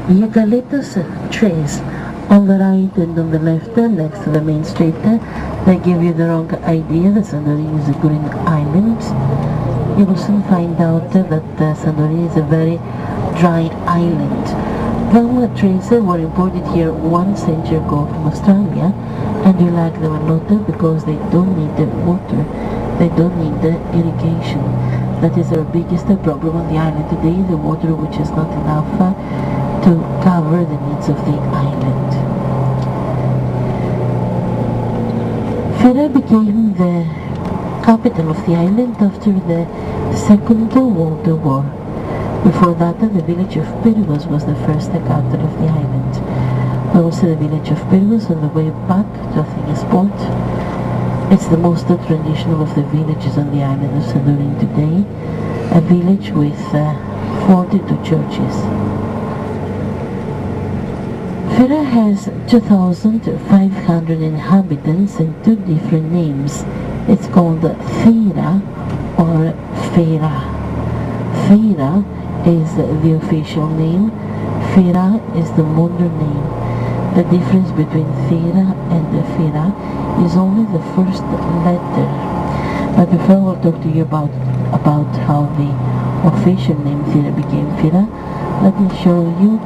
Eucalyptus trees on the right and on the left next to the main street. They give you the wrong idea that Santorini is a green island. You will soon find out that Santorini is a very dry island. Palm trees were imported here 1 century ago from Australia, and we like them a lot because they don't need the water, they don't need the irrigation. That is our biggest problem on the island today, the water which is not enough to cover the needs of the island. Fira became the capital of the island after the Second World War. Before that, the village of Pirvos was the first capital of the island. We will see the village of Pirvos on the way back to Athens port. It's the most traditional of the villages on the island of Santorini today, a village with 42 churches. Fira has 2,500 inhabitants and 2 different names. It's called Fira or Fera. Fira is the official name, Fira is the modern name. The difference between Fira and Fira is only the first letter. But before I will talk to you about how the official name Fira became Fira, let me show you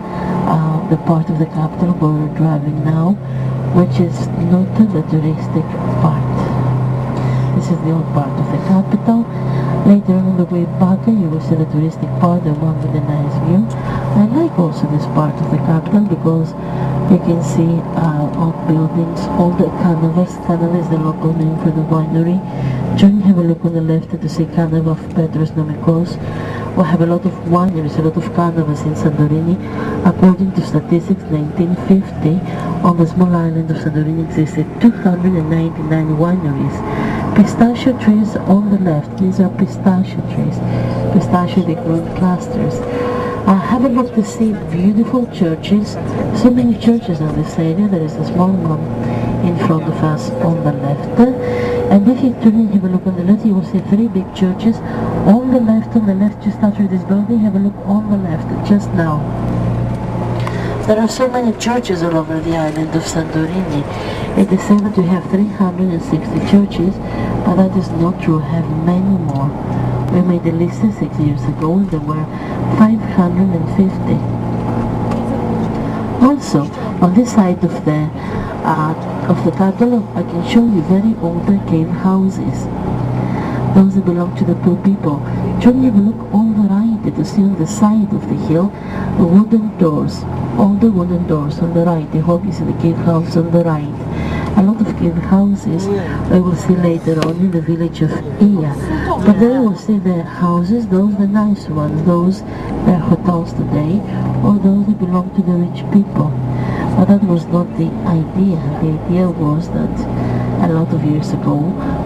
the part of the capital where we're driving now, which is not the touristic part. This is the old part of the capital. Later on the way back you will see the touristic part, the one with a nice view. I like also this part of the capital because you can see old buildings, old canavas. Canava is the local name for the winery. Join, have a look on the left to see Canava of Petros Nomikos. We have a lot of wineries, a lot of canavas in Santorini. According to statistics, 1950, on the small island of Santorini existed 299 wineries. Pistachio trees on the left, these are pistachio trees. Pistachio, they grow in clusters. Have a look to see beautiful churches, so many churches on this area. There is a small one in front of us on the left. And if you turn and have a look on the left, you will see 3 big churches. On the left, just after this building, have a look on the left, just now. There are so many churches all over the island of Santorini. It is said that we have 360 churches, but that is not true. We have many more. We made a list 6 years ago, and there were 550. Also, on this side of the capital, I can show you very old cave houses. Those that belong to the poor people. Turn your look on the right to see on the side of the hill the wooden doors. All the wooden doors on the right. I hope you see the cave house on the right. A lot of cave houses I will see later on in the village of Ia. But there you will see the houses, those the nice ones, those that are hotels today, or those that belong to the rich people. But that was not the idea. The idea was that a lot of years ago,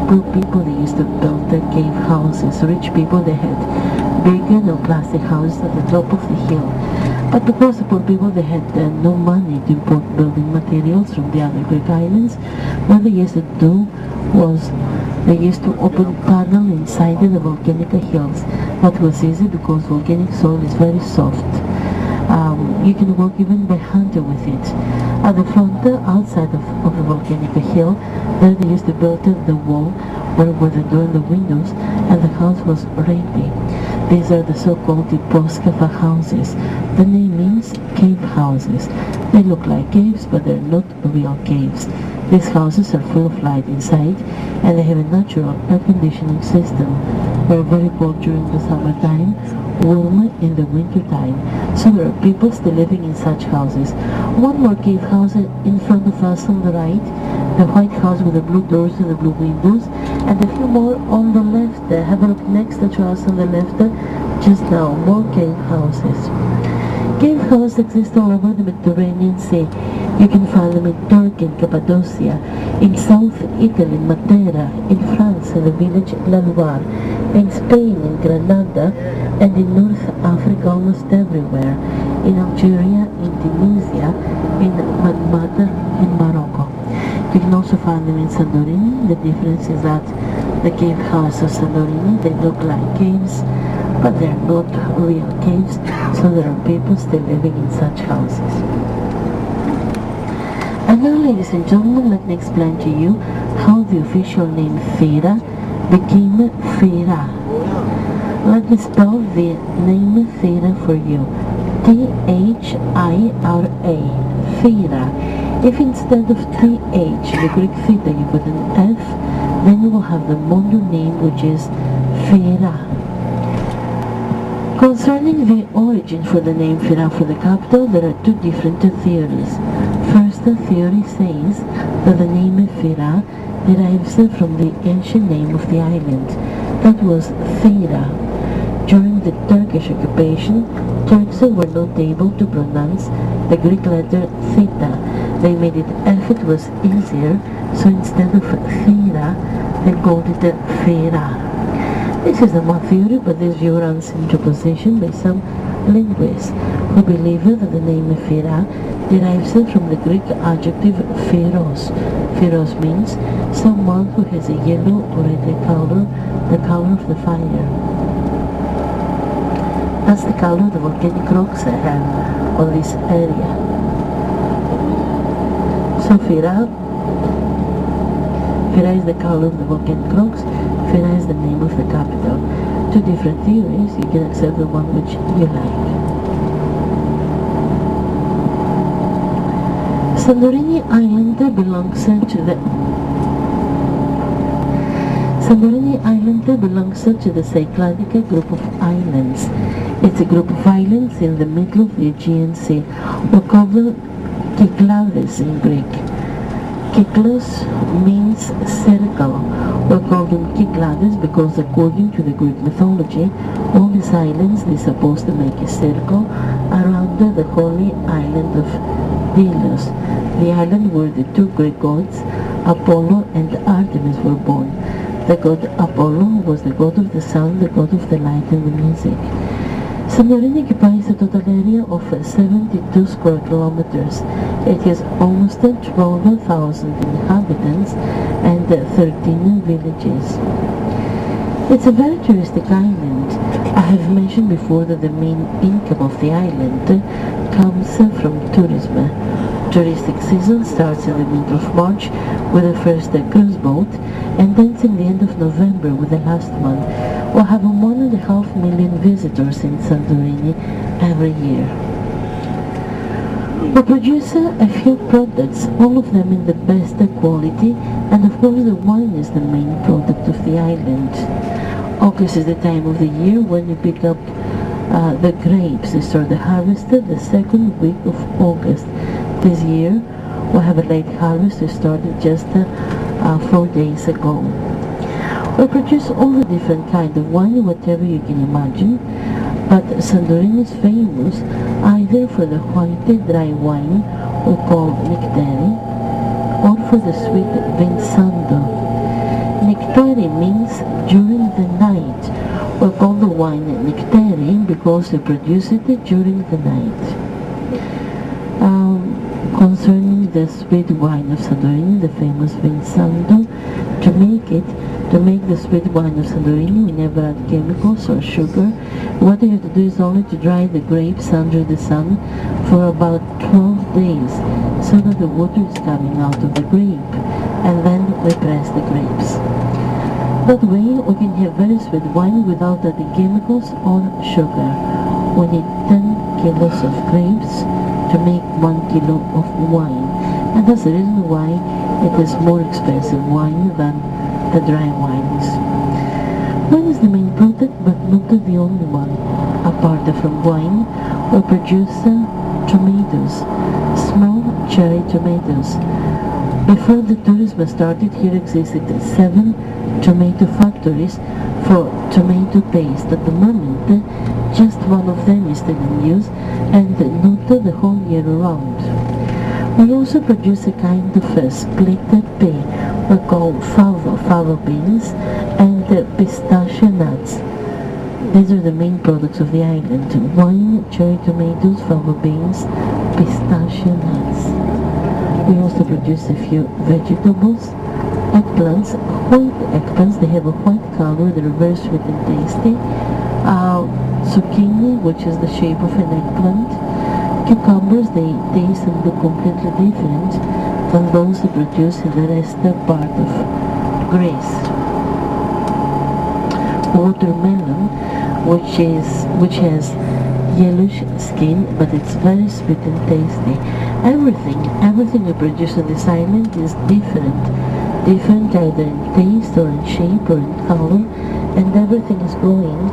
poor people, they used to build their cave houses. Rich people, they had bigger plastic houses at the top of the hill. But because the poor people, they had no money to import building materials from the other Greek islands, what they used to do was they used to open tunnel inside the volcanic hills. That was easy because volcanic soil is very soft. You can work even by hand with it. At the front, outside of the volcanic hill, there they used to build the wall where were the door and the windows, and the house was ready. These are the so-called Poskava houses. The name means cave houses. They look like caves, but they're not real caves. These houses are full of light inside, and they have a natural air conditioning system. They're very cold during the summertime, warm in the winter time. So there are people still living in such houses. One more cave house in front of us on the right, the white house with the blue doors and the blue windows, and a few more on the left. Have a look next to us on the left, just now, more cave houses. Cave houses exist all over the Mediterranean Sea. You can find them in Turkey and Cappadocia, in South Italy, in Matera, in France, in the village La Loire, in Spain, in Granada, and in North Africa almost everywhere, in Algeria, in Tunisia, in Manmata, in Morocco. You can also find them in Santorini. The difference is that the cave houses of Santorini, they look like caves, but they're not real caves, so there are people still living in such houses. And now, ladies and gentlemen, let me explain to you how the official name Fira became Fira. Let me spell the name Fira for you. T-H-I-R-A, Fira. If instead of T-H, the Greek theta, you put an F, then you will have the modern name, which is Fira. Concerning the origin for the name Fira for the capital, there are two different theories. First theory says that the name Fira derives from the ancient name of the island, that was Thera. During the Turkish occupation, Turks were not able to pronounce the Greek letter theta. They made it F, it was easier, so instead of Thera, they called it Fira. This is the one theory, but this view runs into opposition by some linguists who believe that the name Fira derives from the Greek adjective feros. Feros means someone who has a yellow or red color, the color of the fire. That's the color the volcanic rocks have on this area. So Fira is the color of the volcanic rocks. Fira is the name of the capital. Two different theories, you can accept the one which you like. Santorini Island belongs to the Cycladic group of islands. It's a group of islands in the middle of the Aegean Sea. We call them Kyklades in Greek. Kyklos means circle. We call them Kyklades because according to the Greek mythology, all these islands are supposed to make a circle around the holy island of Delos, the island where the two Greek gods, Apollo and Artemis, were born. The god Apollo was the god of the sun, the god of the light and the music. Santorini occupies a total area of 72 square kilometers. It has almost 12,000 inhabitants and 13 villages. It's a very touristic island. I have mentioned before that the main income of the island comes from tourism. Touristic season starts in the middle of March with the first cruise boat and ends in the end of November with the last one. We'll have 1.5 million visitors in Santorini every year. We produce a few products, all of them in the best quality, and of course the wine is the main product of the island. August is the time of the year when you pick up the grapes. They start the harvest the second week of August. This year we have a late harvest. We started just 4 days ago. We produce all the different kind of wine, whatever you can imagine, but Santorini is famous either for the white dry wine we call Nectari, or for the sweet Vinsando. Nectari means during the night. We call the wine Nectari because we produce it during the night. Concerning the sweet wine of Santorini, the famous Vinsando, to make the sweet wine of Santorini, we never add chemicals or sugar. What you have to do is only to dry the grapes under the sun for about 12 days, so that the water is coming out of the grape, and then we press the grapes. That way we can have very sweet wine without adding chemicals or sugar. We need 10 kilos of grapes to make 1 kilo of wine, and that's the reason why it is more expensive wine than the dry wines. Wine is the main product, but not the only one. Apart from wine, we produce tomatoes, small cherry tomatoes. Before the tourism started, here existed 7 tomato factories for tomato paste. At the moment, just one of them is still in use, and not the whole year round. We also produce a kind of splitted pea, we call fava beans, and pistachio nuts. These are the main products of the island: wine, cherry tomatoes, fava beans, pistachio nuts. We also produce a few vegetables, eggplants, white eggplants. They have a white color, they're very sweet and tasty. Zucchini, which is the shape of an eggplant. Cucumbers, they taste and look completely different than those that produce in the rest part of Greece. Watermelon, which has yellowish skin, but it's very sweet and tasty. Everything we produce on this island is different either in taste or in shape or in color, and everything is growing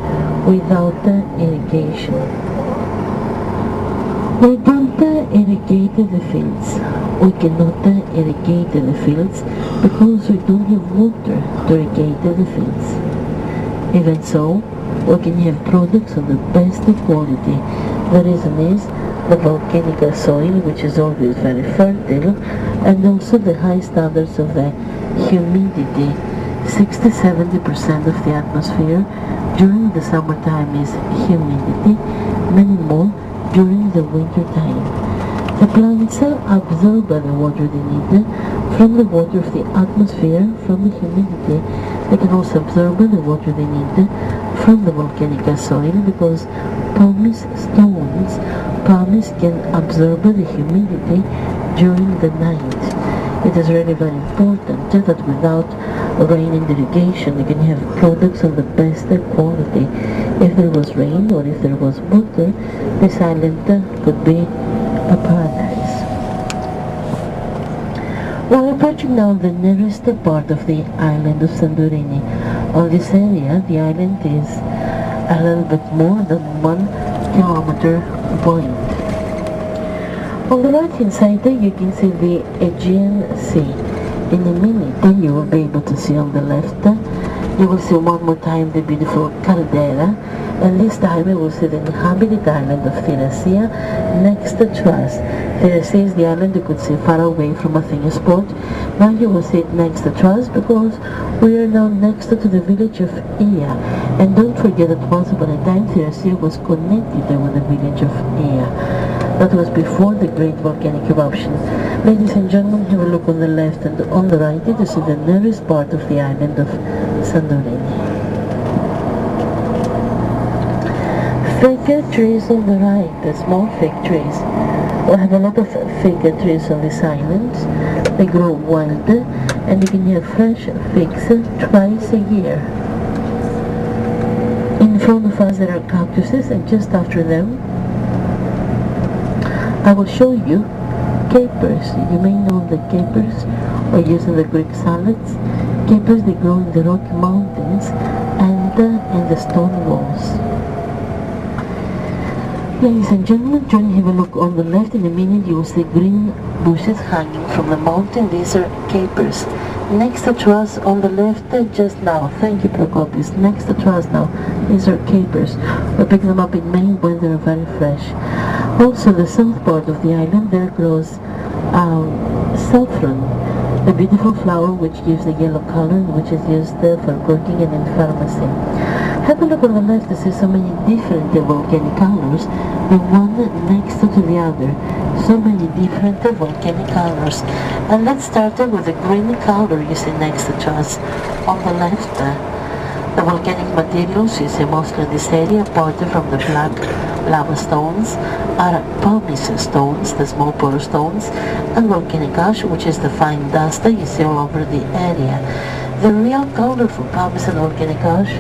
without irrigation. We don't irrigate the fields. We cannot irrigate the fields because we don't have water to irrigate the fields. Even so, we can have products of the best quality. The reason is the volcanic soil, which is always very fertile, and also the high standards of the humidity. 60-70% of the atmosphere during the summertime is humidity, many more during the winter time. The plants absorb the water they need from the water of the atmosphere, from the humidity. They can also absorb the water they need from the volcanic soil, because pumice can absorb the humidity during the night. It is really very important that without rain and irrigation you can have products of the best quality. If there was rain or if there was water, this island could be a paradise. We're approaching now the nearest part of the island of Santorini. On this area, the island is a little bit more than 1 kilometer wide. On the right hand side you can see the Aegean Sea. In a minute you will be able to see on the left, you will see one more time the beautiful caldera, and this time you will see the inhabited island of Thiracia next to us. Thiracia is the island you could see far away from Athens port. Now you will see it next to us because we are now next to the village of Ia. And don't forget that once upon a time Thiracia was connected with the village of Ia. That was before the great volcanic eruption. Ladies and gentlemen, have a look on the left and on the right to see the nearest part of the island of Santorini. Fig trees on the right, the small fig trees. We have a lot of fig trees on this island. They grow wild and you can have fresh figs twice a year. In front of us there are cactuses, and just after them I will show you capers. You may know the capers are used in the Greek salads. Capers, they grow in the Rocky Mountains and in the stone walls. Ladies and gentlemen, join have a look on the left. In a minute you will see green bushes hanging from the mountain. These are capers. Next to us on the left just now, thank you Procopius, next to us now, these are capers. We pick them up in May when they are very fresh. Also the south part of the island, there grows saffron, a beautiful flower which gives a yellow color, which is used for cooking and in pharmacy. Have a look on the left to see so many different volcanic colors, the one next to the other. So many different volcanic colors. And let's start with the green color you see next to us. On the left, the volcanic materials you see mostly in this area, apart from the black lava stones, are pumice stones, the small porous stones, and volcanic ash, which is the fine dust you see all over the area. The real color for pumice and volcanic ash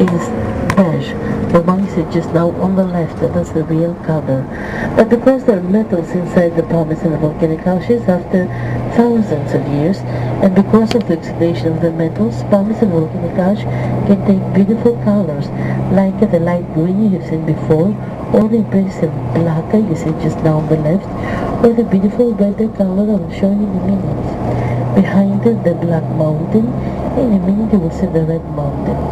is beige. The one you see just now on the left, that's the real color. But because there are metals inside the pumice and the volcanic ashes after thousands of years, and because of the oxidation of the metals, pumice and volcanic ash can take beautiful colors, like the light green you've seen before, or the impressive black you see just now on the left, or the beautiful red color I'll show you in a minute. Behind the black mountain, in a minute you will see the red mountain.